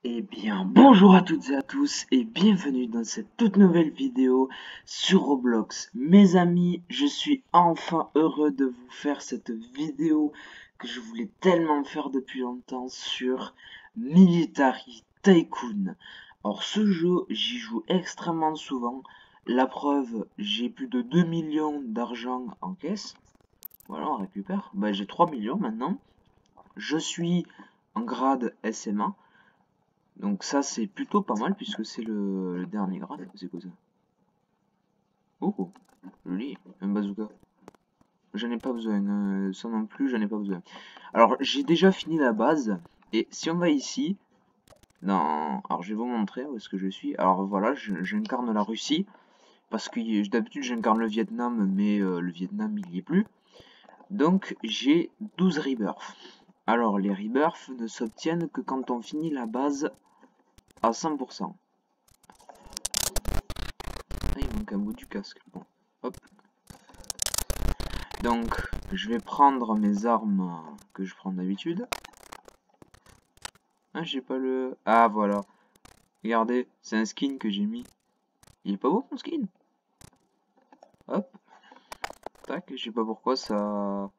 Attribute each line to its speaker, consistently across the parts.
Speaker 1: Eh bien, bonjour à toutes et à tous et bienvenue dans cette toute nouvelle vidéo sur Roblox. Mes amis, je suis enfin heureux de vous faire cette vidéo que je voulais tellement faire depuis longtemps sur Military Tycoon. Alors ce jeu, j'y joue extrêmement souvent. La preuve, j'ai plus de 2 millions d'argent en caisse. Voilà, on récupère. Bah, j'ai 3 millions maintenant. Je suis en grade SMA. Donc ça c'est plutôt pas mal puisque c'est le dernier grade. C'est quoi ça? Oh, joli, un bazooka. J'en ai pas besoin, ça non plus, j'en ai pas besoin. Alors j'ai déjà fini la base et si on va ici, alors je vais vous montrer où est-ce que je suis. Alors voilà, j'incarne la Russie parce que d'habitude j'incarne le Vietnam mais le Vietnam il y est plus. Donc j'ai 12 rebirths. Alors les rebirths ne s'obtiennent que quand on finit la base à 100%. Ah, il manque un bout du casque. Bon, hop. Donc, je vais prendre mes armes que je prends d'habitude. Ah, j'ai pas le... Ah, voilà. Regardez, c'est un skin que j'ai mis. Il est pas beau, mon skin? Hop. Tac, je sais pas pourquoi ça...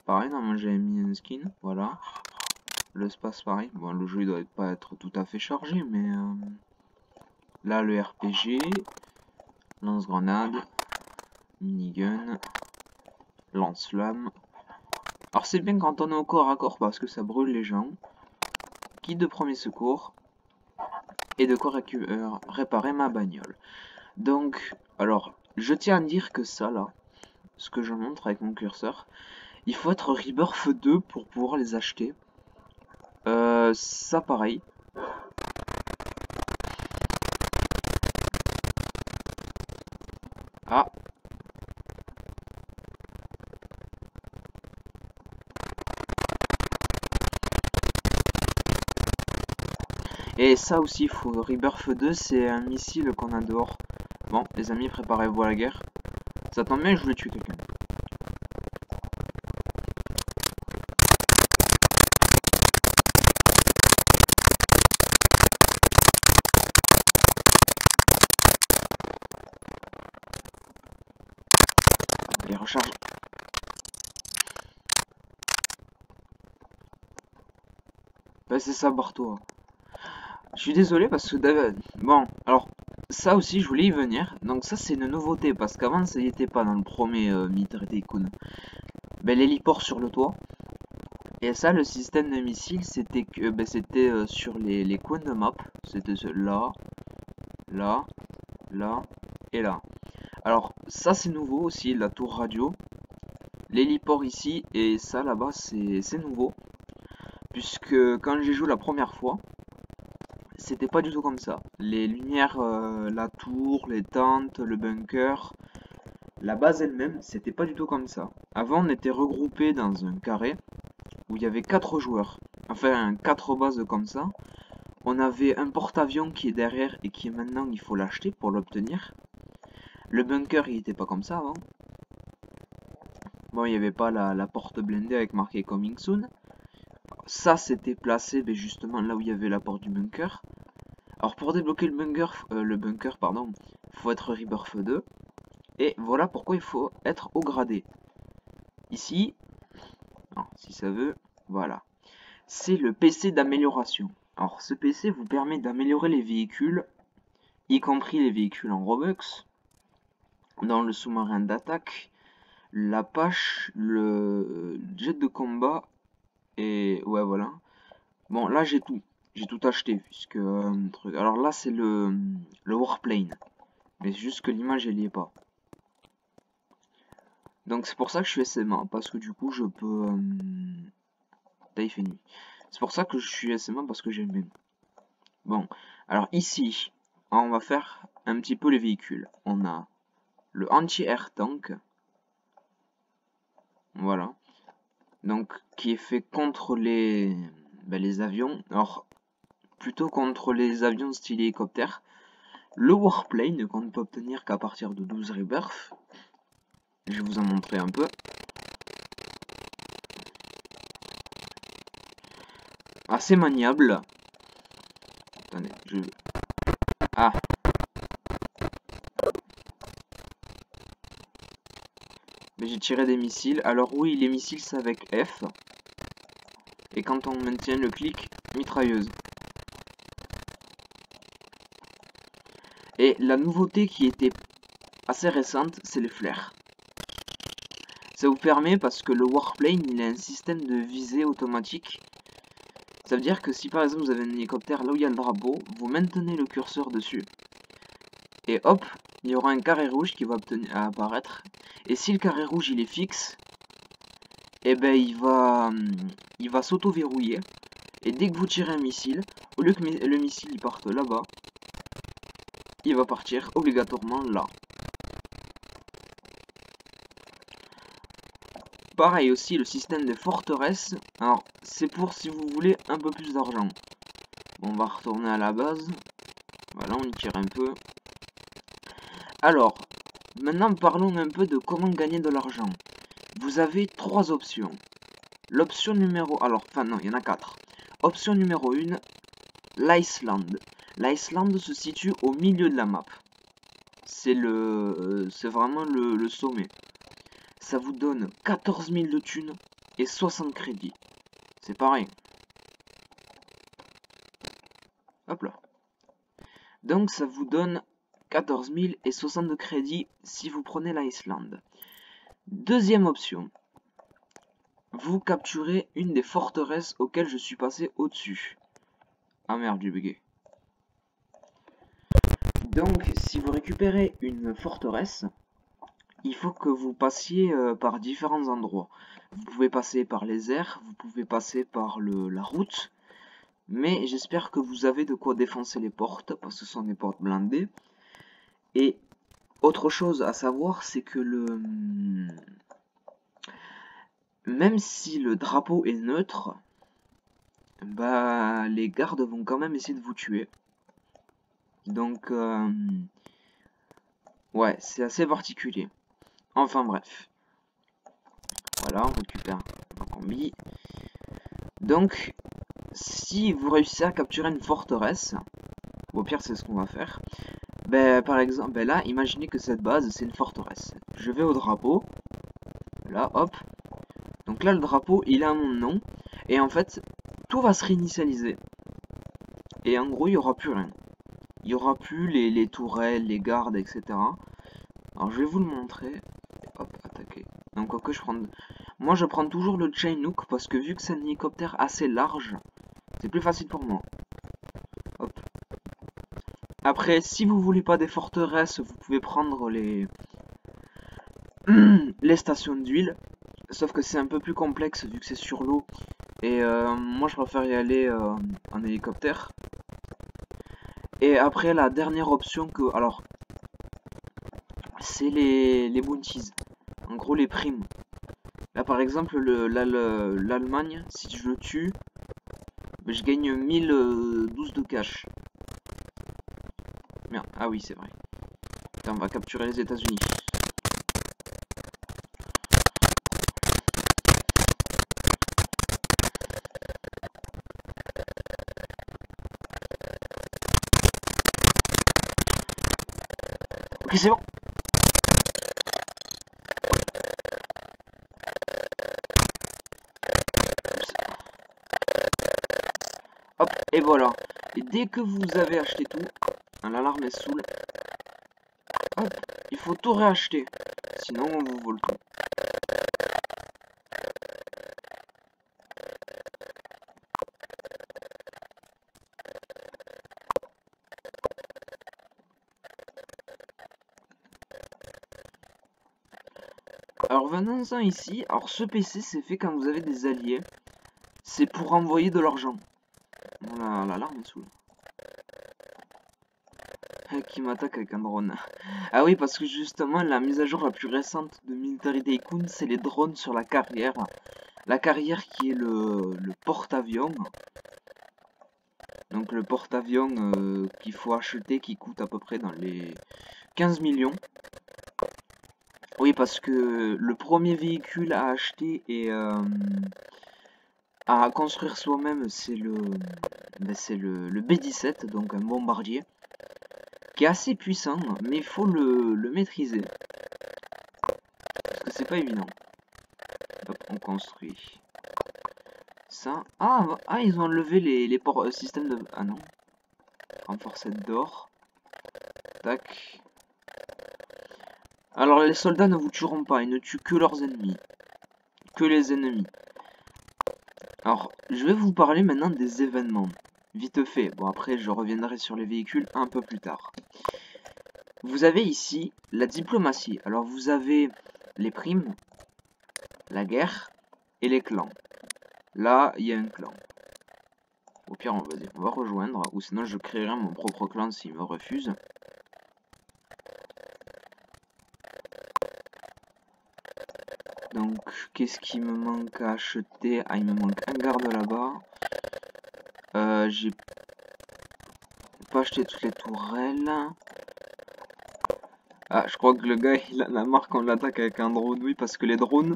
Speaker 1: Pareil, normalement j'avais mis un skin. Voilà. Le space, pareil. Bon, le jeu, il doit pas être tout à fait chargé, mais... Là, le RPG. Lance-grenade. Minigun. Lance-flamme. Alors, c'est bien quand on est au corps à corps parce que ça brûle les gens. Kit de premier secours. Et de quoi réparer ma bagnole. Donc, alors, je tiens à dire que ça, là, ce que je montre avec mon curseur, il faut être Rebirth 2 pour pouvoir les acheter. Ça, pareil. Ah. Et ça aussi, il faut Rebirth 2, c'est un missile qu'on a dehors. Bon, les amis, préparez-vous à la guerre. Ça tombe bien, je voulais tuer quelqu'un. Allez, recharge. Bah, c'est ça, barre-toi. Je suis désolé parce que... Bon, alors, ça aussi, je voulais y venir. Donc ça, c'est une nouveauté, parce qu'avant, ça n'y était pas dans le premier Military Tycoon. Ben, l'héliport sur le toit. Et ça, le système de missiles, c'était que c'était sur les coins de map. C'était là, là, là et là. Alors, ça, c'est nouveau aussi, la tour radio. L'héliport ici, et ça, là-bas, c'est nouveau. Puisque quand j'ai joué la première fois, c'était pas du tout comme ça. Les lumières, la tour, les tentes, le bunker, la base elle-même, c'était pas du tout comme ça. Avant, on était regroupés dans un carré où il y avait 4 joueurs. Enfin, 4 bases comme ça. On avait un porte-avions qui est derrière et qui est maintenant, il faut l'acheter pour l'obtenir. Le bunker, il était pas comme ça avant. Bon, il n'y avait pas la porte blindée avec marqué Coming Soon. Ça, c'était placé justement là où il y avait la porte du bunker. Alors pour débloquer le bunker, pardon, faut être Rebirth 2. Et voilà pourquoi il faut être au gradé. Ici, non, si ça veut, voilà. C'est le PC d'amélioration. Alors ce PC vous permet d'améliorer les véhicules, y compris les véhicules en Robux, dans le sous-marin d'attaque, l'Apache, le jet de combat, et ouais voilà. Bon là j'ai tout. J'ai tout acheté puisque alors là c'est le Warplane. Mais c'est juste que l'image elle y est pas. Donc c'est pour ça que je suis SMA, parce que du coup je peux... Là il fait nuit. C'est pour ça que je suis SMA parce que j'aime bien. Bon, alors ici, on va faire un petit peu les véhicules. On a le anti-air tank. Voilà. Donc qui est fait contre les avions. Alors plutôt contre les avions style hélicoptère. Le Warplane qu'on ne peut obtenir qu'à partir de 12 rebirths. Je vais vous en montrer un peu. assez maniable. Attendez, je... Ah. Mais j'ai tiré des missiles. Alors oui, les missiles c'est avec F. Et quand on maintient le clic, mitrailleuse. Et la nouveauté qui était assez récente, c'est les flares. Ça vous permet, parce que le Warplane, il a un système de visée automatique. Ça veut dire que si par exemple vous avez un hélicoptère là où il y a le drapeau, vous maintenez le curseur dessus. Et hop, il y aura un carré rouge qui va apparaître. Et si le carré rouge il est fixe, et ben il va s'auto-verrouiller. Et dès que vous tirez un missile, au lieu que le missile il parte là-bas, il va partir obligatoirement là. Pareil aussi, le système de forteresse. Alors, c'est pour si vous voulez un peu plus d'argent. Bon, on va retourner à la base. Voilà, on y tire un peu. Alors, maintenant parlons un peu de comment gagner de l'argent. Vous avez 3 options. L'option numéro... Alors, enfin non, il y en a 4. Option numéro 1, l'Iceland. L'Iceland se situe au milieu de la map. C'est vraiment le sommet. Ça vous donne 14 000 de thunes et 60 crédits. C'est pareil. Hop là. Donc ça vous donne 14 000 et 60 de crédits si vous prenez l'Iceland. Deuxième option. Vous capturez une des forteresses auxquelles je suis passé au-dessus. Ah merde, j'ai bugué. Donc si vous récupérez une forteresse, il faut que vous passiez par différents endroits. Vous pouvez passer par les airs, vous pouvez passer par la route. Mais j'espère que vous avez de quoi défoncer les portes, parce que ce sont des portes blindées. Et autre chose à savoir, c'est que même si le drapeau est neutre, bah les gardes vont quand même essayer de vous tuer. Donc ouais, c'est assez particulier. Enfin bref. Voilà, on récupère un combi. Donc, si vous réussissez à capturer une forteresse, au pire c'est ce qu'on va faire. Ben, par exemple, ben là, imaginez que cette base c'est une forteresse. Je vais au drapeau. Là, hop. Donc là, le drapeau, il a mon nom. Et en fait, tout va se réinitialiser. Et en gros, il n'y aura plus rien. Il n'y aura plus les tourelles, les gardes, etc. Alors, je vais vous le montrer. Hop, attaquer. Donc, que je prends... Moi, je prends toujours le Chinook parce que vu que c'est un hélicoptère assez large, c'est plus facile pour moi. Hop. Après, si vous voulez pas des forteresses, vous pouvez prendre les stations d'huile. Sauf que c'est un peu plus complexe vu que c'est sur l'eau. Et moi, je préfère y aller en hélicoptère. Et après, la dernière option que... Alors, c'est les bounties. En gros, les primes. Là, par exemple, l'Allemagne, si je le tue, je gagne 1012 de cash. Merde, ah oui, c'est vrai. Putain, on va capturer les États-Unis. Ok, c'est bon. Hop, et voilà. Et dès que vous avez acheté tout, l'alarme est saoule. Hop, il faut tout réacheter. Sinon, on vous vole tout. Alors venons-en ici. Alors ce PC c'est fait quand vous avez des alliés. C'est pour envoyer de l'argent. Voilà, l'alarme est saoule. Qui m'attaque avec un drone. Ah oui, parce que justement la mise à jour la plus récente de Military Tycoon, c'est les drones sur la carrière. La carrière qui est le porte-avions. Donc le porte-avions qu'il faut acheter qui coûte à peu près dans les 15 millions. Oui, parce que le premier véhicule à acheter est à construire soi-même, c'est le B-17, donc un bombardier, qui est assez puissant, mais il faut le maîtriser, parce que c'est pas évident. Hop, on construit ça. Ah, ils ont enlevé les ports systèmes de... Ah non. Renforcette d'or. Tac. Alors les soldats ne vous tueront pas, ils ne tuent que leurs ennemis. Que les ennemis. Alors, je vais vous parler maintenant des événements. Vite fait. Bon, après, je reviendrai sur les véhicules un peu plus tard. Vous avez ici la diplomatie. Alors, vous avez les primes, la guerre et les clans. Là, il y a un clan. Au pire, on va rejoindre. Ou sinon, je créerai mon propre clan s'il me refuse. Donc, qu'est-ce qui me manque à acheter? Ah, il me manque un garde là-bas. J'ai pas acheté toutes les tourelles. Ah, je crois que le gars, il a la marre qu'on l'attaque avec un drone. Oui, parce que les drones...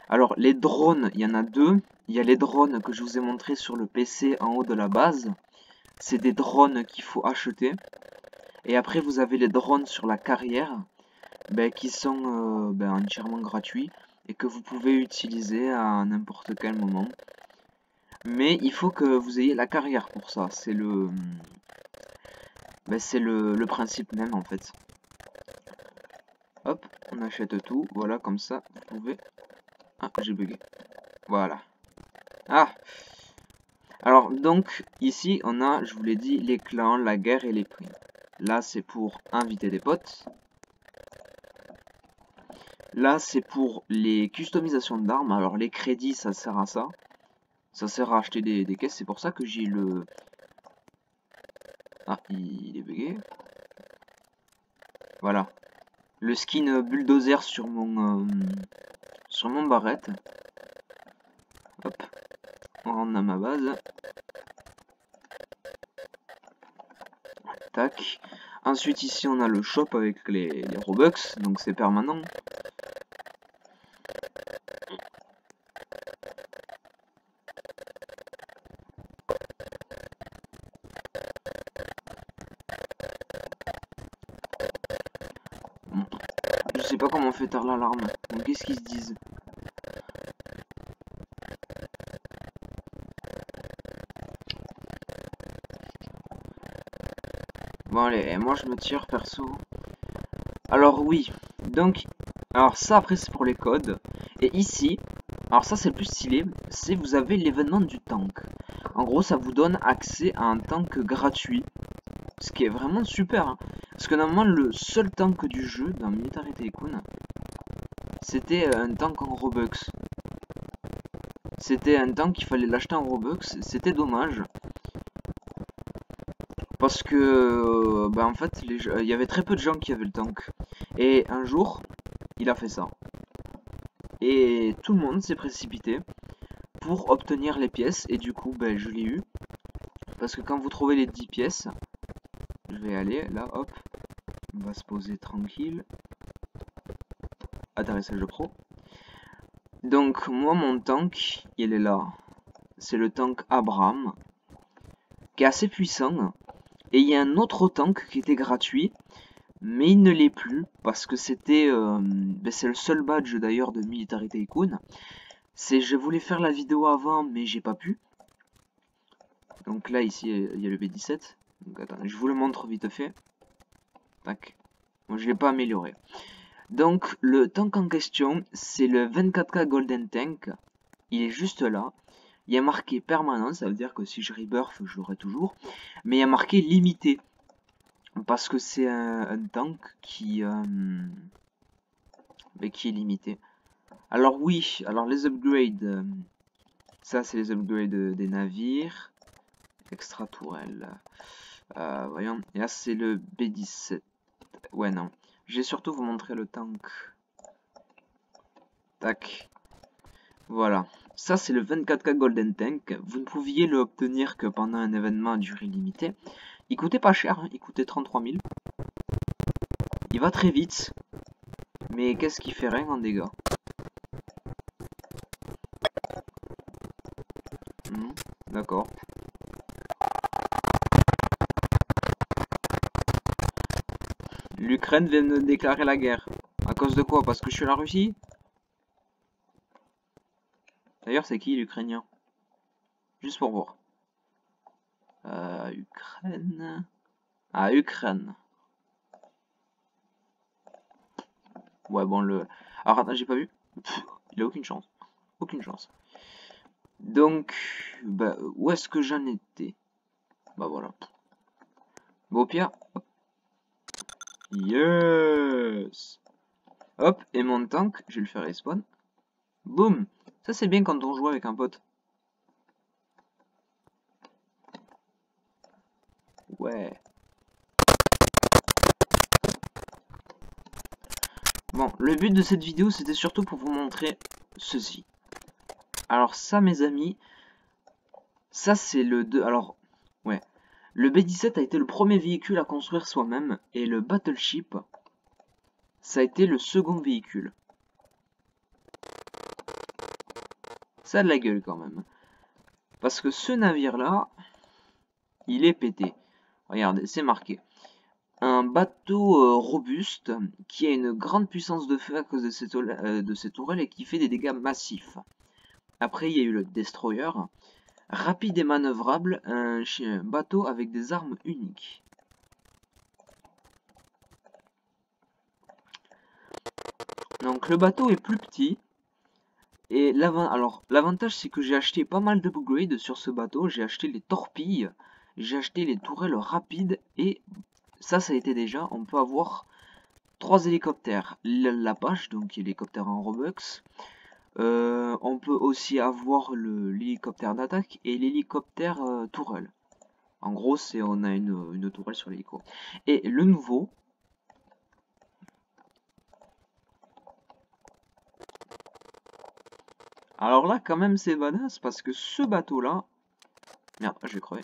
Speaker 1: Alors, les drones, il y en a deux. Il y a les drones que je vous ai montré sur le PC en haut de la base. C'est des drones qu'il faut acheter. Et après, vous avez les drones sur la carrière. Qui sont entièrement gratuits. Et que vous pouvez utiliser à n'importe quel moment. Mais il faut que vous ayez la carrière pour ça. C'est le principe même en fait. Hop, on achète tout. Voilà, comme ça, vous pouvez... Ah, j'ai bugué. Voilà. Ah! Alors, donc, ici, on a, je vous l'ai dit, les clans, la guerre et les primes. Là, c'est pour inviter des potes. Là, c'est pour les customisations d'armes. Alors, les crédits, ça sert à ça. Ça sert à acheter des caisses. C'est pour ça que j'ai le... Ah, il est bugué. Voilà. Le skin bulldozer sur mon barrette. Hop. On rentre dans ma base. Tac. Ensuite, ici, on a le shop avec les Robux. Donc, c'est permanent. Je sais pas comment on fait taire l'alarme. Donc qu'est-ce qu'ils se disent? Bon allez, moi je me tire perso. Alors oui, donc... Alors ça après c'est pour les codes. Et ici, alors ça c'est le plus stylé, c'est vous avez l'événement du tank. En gros ça vous donne accès à un tank gratuit. Ce qui est vraiment super. Hein. Parce que normalement le seul tank du jeu dans Military Tycoon, c'était un tank en Robux. C'était un tank qu'il fallait l'acheter en Robux, c'était dommage. Parce que, en fait, il y avait très peu de gens qui avaient le tank. Et un jour, il a fait ça. Et tout le monde s'est précipité pour obtenir les pièces. Et du coup, je l'ai eu. Parce que quand vous trouvez les 10 pièces, je vais aller là, hop. On va se poser tranquille. Atterrissage pro. Donc, moi, mon tank, il est là. C'est le tank Abraham. Qui est assez puissant. Et il y a un autre tank qui était gratuit. Mais il ne l'est plus parce que c'était c'est le seul badge d'ailleurs de Military Tycoon. Je voulais faire la vidéo avant mais j'ai pas pu. Donc là ici il y a le B17. Donc attendez, je vous le montre vite fait. Tac. Moi je l'ai pas amélioré. Donc le tank en question c'est le 24K Golden Tank. Il est juste là. Il y a marqué permanent, ça veut dire que si je rebirth je l'aurai toujours. Mais il y a marqué limité. Parce que c'est un tank qui est limité. Alors oui, alors les upgrades, ça c'est les upgrades des navires, extra tourelle. Voyons, et là c'est le B17. Ouais non, je vais surtout vous montrer le tank. Tac. Voilà, ça c'est le 24K Golden Tank. Vous ne pouviez le obtenir que pendant un événement à durée limitée. Il coûtait pas cher, hein. Il coûtait 33 000. Il va très vite, mais qu'est-ce qu'il fait rien en dégâts? D'accord. L'Ukraine vient de déclarer la guerre. À cause de quoi? Parce que je suis la Russie? D'ailleurs, c'est qui l'Ukrainien? Juste pour voir. Ukraine. Ah, Ukraine. Ouais, bon, le... Alors, attends, j'ai pas vu. Pff, il a aucune chance. Aucune chance. Donc, bah, où est-ce que j'en étais? Bah voilà. Bon, au pire. Yes! Hop, et mon tank, je vais le faire respawn. Boum! Ça, c'est bien quand on joue avec un pote. Ouais. Bon, le but de cette vidéo, c'était surtout pour vous montrer ceci. Alors ça, mes amis, ça c'est le 2. Alors, ouais. Le B-17 a été le premier véhicule à construire soi-même, et le Battleship, ça a été le second véhicule. Ça a de la gueule quand même. Parce que ce navire-là, il est pété. Regardez, c'est marqué. Un bateau robuste qui a une grande puissance de feu à cause de ses tourelles et qui fait des dégâts massifs. Après, il y a eu le Destroyer. Rapide et manœuvrable, un bateau avec des armes uniques. Donc le bateau est plus petit. Et l'avantage c'est que j'ai acheté pas mal d'upgrades sur ce bateau. J'ai acheté les torpilles, j'ai acheté les tourelles rapides et ça a été déjà. On peut avoir 3 hélicoptères. L'Apache, donc hélicoptère en Robux. On peut aussi avoir l'hélicoptère d'attaque et l'hélicoptère tourelle. En gros, on a une tourelle sur l'hélico. Et le nouveau, alors là, quand même, c'est badass parce que ce bateau-là... Merde, je vais crever.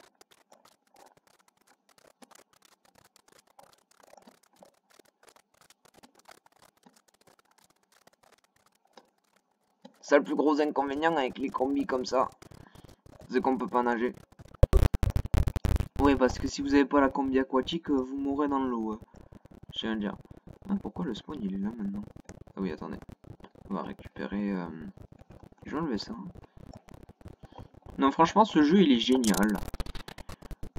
Speaker 1: Ça, le plus gros inconvénient avec les combis comme ça, c'est qu'on peut pas nager. Oui, parce que si vous avez pas la combi aquatique, vous mourrez dans l'eau. Je tiens à le dire. Ah, pourquoi le spawn il est là maintenant? Ah oui, attendez. On va récupérer... Je vais enlever ça. Non, franchement, ce jeu, il est génial.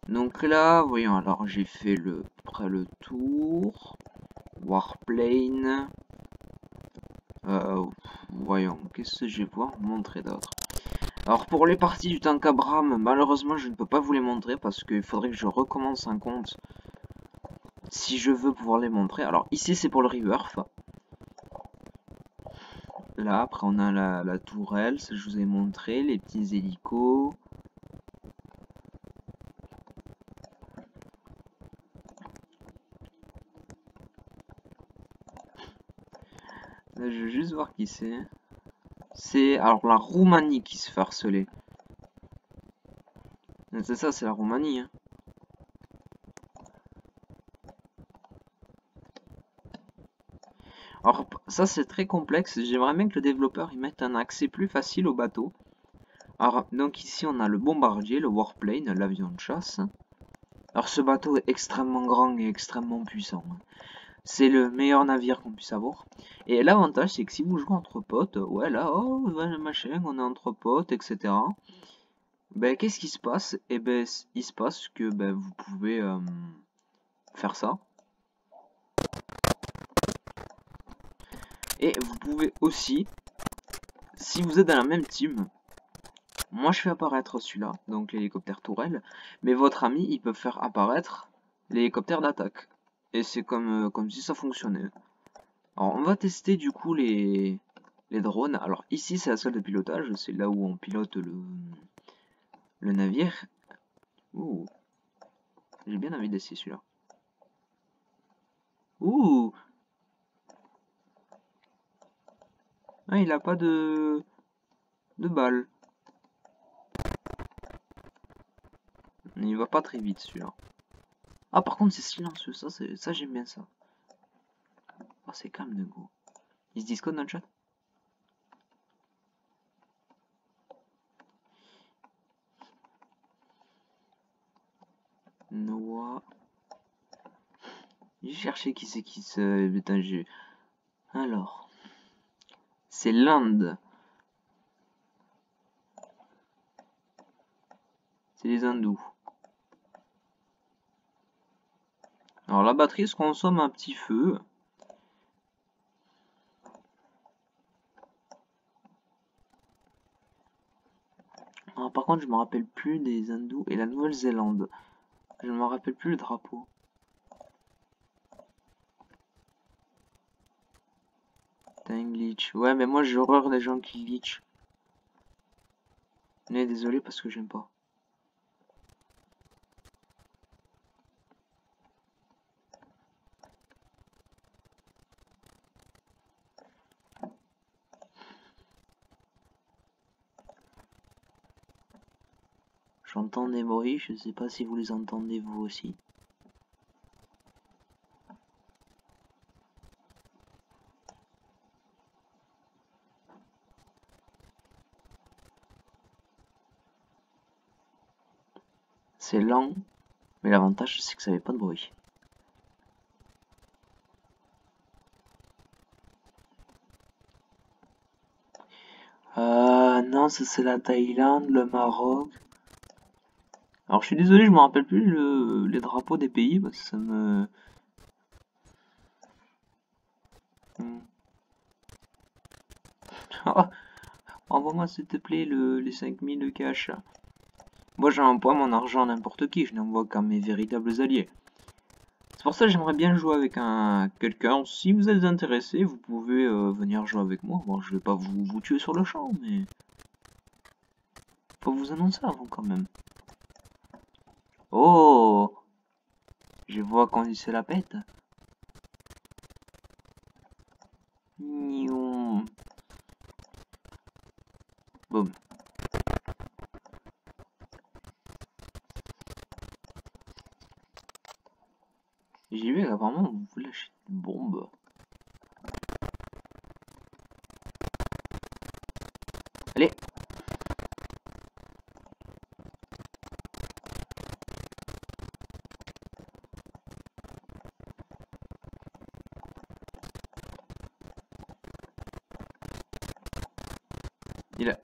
Speaker 1: Donc là, voyons, alors j'ai fait près le tour. Warplane. Voyons, qu'est-ce que je vais pouvoir vous montrer d'autre? Alors pour les parties du tank Abraham, malheureusement je ne peux pas vous les montrer parce qu'il faudrait que je recommence un compte si je veux pouvoir les montrer. Alors ici c'est pour le Rebirth. Là après on a la tourelle, ça je vous ai montré, les petits hélicos. Là je veux juste voir qui c'est. C'est alors la Roumanie qui se fait harceler. C'est ça, c'est la Roumanie. Hein. Alors ça c'est très complexe, j'aimerais bien que le développeur y mette un accès plus facile au bateau. Alors donc ici on a le bombardier, le warplane, l'avion de chasse. Alors ce bateau est extrêmement grand et extrêmement puissant. C'est le meilleur navire qu'on puisse avoir. Et l'avantage c'est que si vous jouez entre potes, ouais là, oh machin, on est entre potes, etc. Ben qu'est-ce qui se passe? Et ben il se passe que ben, vous pouvez faire ça. Et vous pouvez aussi, si vous êtes dans la même team, moi je fais apparaître celui-là, donc l'hélicoptère tourelle, mais votre ami il peut faire apparaître l'hélicoptère d'attaque. Et c'est comme si ça fonctionnait. Alors on va tester du coup les drones. Alors ici c'est la salle de pilotage, c'est là où on pilote le navire. Ouh, j'ai bien envie d'essayer celui-là. Ouh, ah, il a pas de balles. Il va pas très vite celui-là. Ah par contre c'est silencieux, ça j'aime bien ça. Oh c'est calme de go. Ils se disent quoi dans le chat? Noah. J'ai cherché qui c'est qui se... Putain, j'ai... Alors... C'est l'Inde. C'est les hindous. Alors la batterie se consomme un petit feu. Alors, par contre, je me rappelle plus des hindous et la Nouvelle-Zélande. Je me rappelle plus le drapeau. T'as un glitch. Ouais, mais moi j'ai horreur des gens qui glitch. Mais désolé parce que j'aime pas. J'entends des bruits, je sais pas si vous les entendez vous aussi. C'est lent, mais l'avantage c'est que ça fait pas de bruit. Non, ça c'est la Thaïlande, le Maroc. Alors je suis désolé, je me rappelle plus les drapeaux des pays parce que ça me... Envoie-moi s'il te plaît les 5000 de cash. Moi j'envoie mon argent à n'importe qui, je n'envoie qu'à mes véritables alliés. C'est pour ça que j'aimerais bien jouer avec quelqu'un. Si vous êtes intéressé, vous pouvez venir jouer avec moi. Bon, je vais pas vous tuer sur le champ, mais... Faut vous annoncer avant quand même. Oh! Je vois qu'on y se la pète. Boum. J'ai vu qu'apparemment vous lâchez une bombe. Allez! Il a...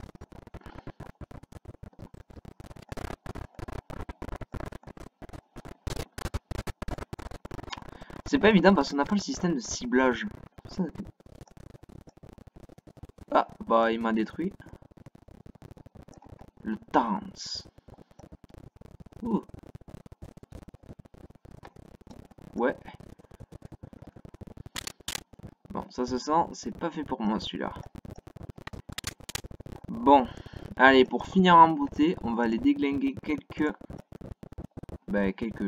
Speaker 1: C'est pas évident parce qu'on n'a pas le système de ciblage. Ça... Ah, bah il m'a détruit. Le dance. Ouh. Ouais. Bon, ça se sent, c'est pas fait pour moi celui-là. Bon, allez, pour finir en beauté, on va aller déglinguer quelques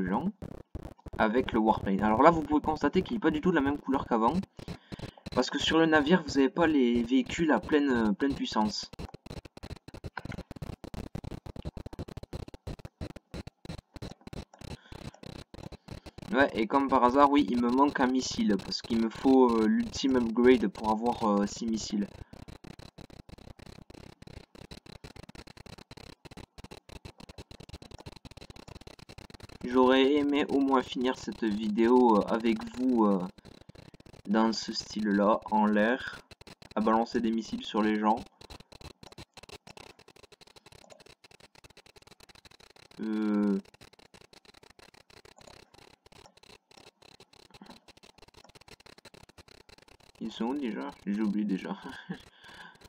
Speaker 1: gens avec le Warplane. Alors là, vous pouvez constater qu'il n'est pas du tout de la même couleur qu'avant. Parce que sur le navire, vous n'avez pas les véhicules à pleine puissance. Ouais, et comme par hasard, oui, il me manque un missile. Parce qu'il me faut l'ultime upgrade pour avoir 6 missiles. J'aurais aimé au moins finir cette vidéo avec vous dans ce style-là, en l'air, à balancer des missiles sur les gens. Ils sont où déjà? J'ai oublié déjà.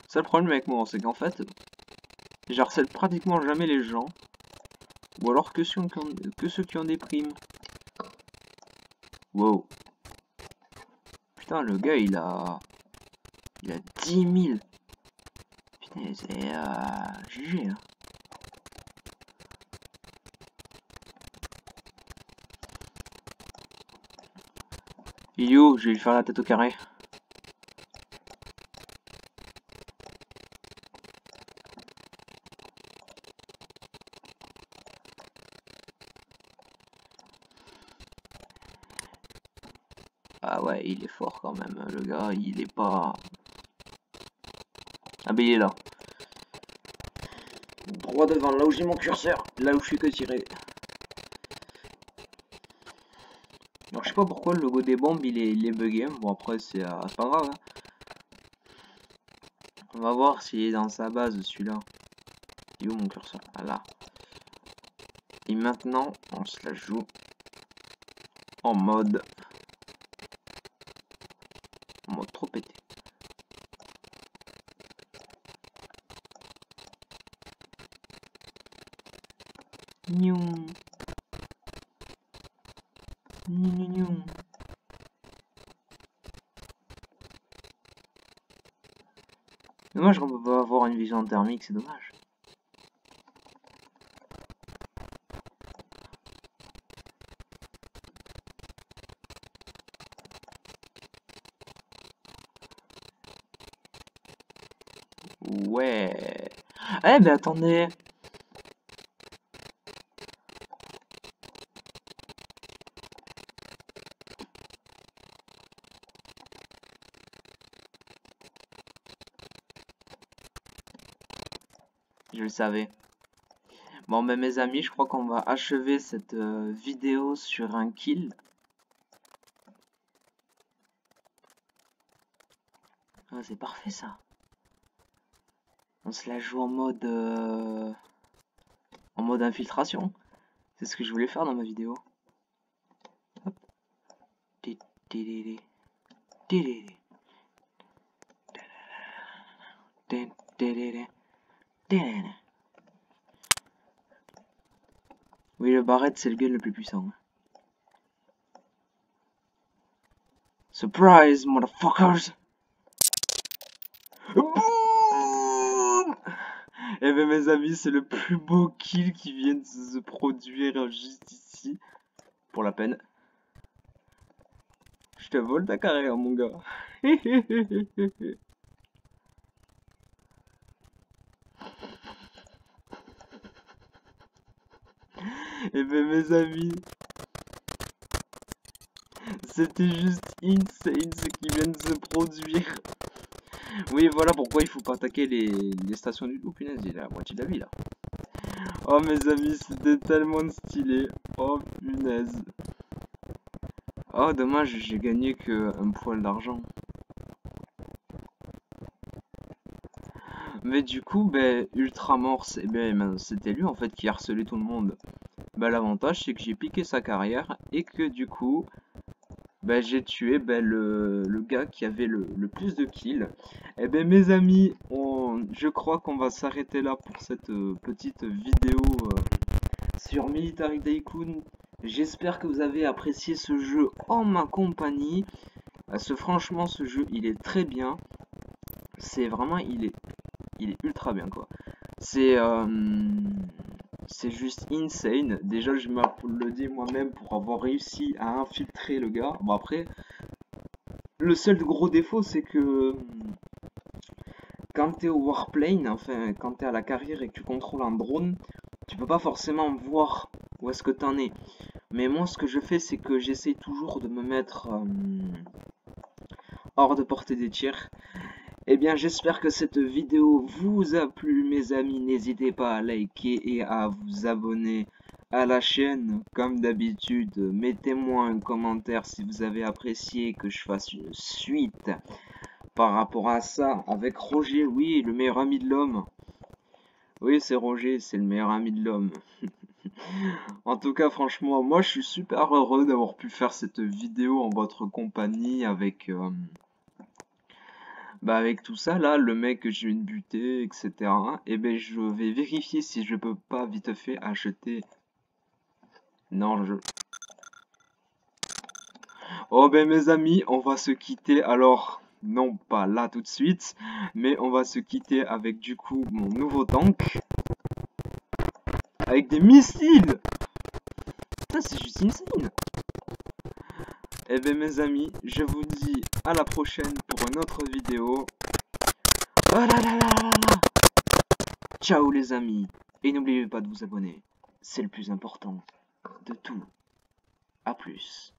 Speaker 1: Ça le problème avec moi, c'est qu'en fait, j'harcèle pratiquement jamais les gens. Ou alors que ceux qui ont des primes. Wow. Putain, le gars, il a 10 000. Putain, c'est GG, hein. Yo, je vais lui faire la tête au carré. Ah ouais, il est fort quand même, le gars, il est pas... Ah ben il est là. Droit devant, là où j'ai mon curseur, là où je suis que tiré. sais pas pourquoi le logo des bombes il est bugué. Bon après c'est pas grave. Hein. On va voir s'il est dans sa base celui-là. Il est où mon curseur? Ah là. Et maintenant on se la joue en mode trop pété. Niou. Niou. Dommage qu'on peut pas avoir une vision thermique, c'est dommage. Ouais. Eh ben attendez. Je le savais. Bon ben mes amis, je crois qu'on va achever cette vidéo sur un kill. Ah, c'est parfait ça. On se la joue en mode infiltration. C'est ce que je voulais faire dans ma vidéo. Hop. Oui, le barrette, c'est le gun le plus puissant. Surprise, motherfuckers! Boum! Eh ben mes amis, c'est le plus beau kill qui vient de se produire juste ici. Pour la peine. Je te vole ta carrière, mon gars. Eh ben mes amis, c'était juste insane ce qui vient de se produire. Oui, voilà pourquoi il faut pas attaquer les stations du loup, punaise, il a la moitié de la vie là. Oh mes amis, c'était tellement stylé. Oh punaise. Oh dommage, j'ai gagné que un poil d'argent. Mais du coup, ben, Ultramorse, eh ben, c'était lui en fait qui harcelait tout le monde. Ben, l'avantage c'est que j'ai piqué sa carrière et que du coup, ben, j'ai tué ben, le gars qui avait le plus de kills. Et ben mes amis, je crois qu'on va s'arrêter là pour cette petite vidéo sur Military Tycoon. J'espère que vous avez apprécié ce jeu en ma compagnie. Franchement, ce jeu, il est très bien. C'est vraiment, il est ultra bien quoi. C'est juste insane. Déjà je m'applaudis moi-même pour avoir réussi à infiltrer le gars. Bon après, le seul gros défaut c'est que quand t'es au warplane, enfin quand t'es à la carrière et que tu contrôles un drone, tu peux pas forcément voir où est-ce que t'en es. Mais moi ce que je fais c'est que j'essaie toujours de me mettre hors de portée des tirs. Eh bien, j'espère que cette vidéo vous a plu, mes amis. N'hésitez pas à liker et à vous abonner à la chaîne. Comme d'habitude, mettez-moi un commentaire si vous avez apprécié que je fasse une suite par rapport à ça avec Roger. Oui, le meilleur ami de l'homme. Oui, c'est Roger, c'est le meilleur ami de l'homme. En tout cas, franchement, moi, je suis super heureux d'avoir pu faire cette vidéo en votre compagnie avec... Bah avec tout ça là, le mec que je viens de buter, etc. Et ben je vais vérifier si je peux pas vite fait acheter. Non, je... Oh ben mes amis, on va se quitter alors, non pas là tout de suite, mais on va se quitter avec du coup mon nouveau tank. Avec des missiles. Putain, c'est juste insane. Et ben mes amis, je vous dis à la prochaine pour une autre vidéo. Oh là là là là là. Ciao les amis, et n'oubliez pas de vous abonner, c'est le plus important de tout. À plus.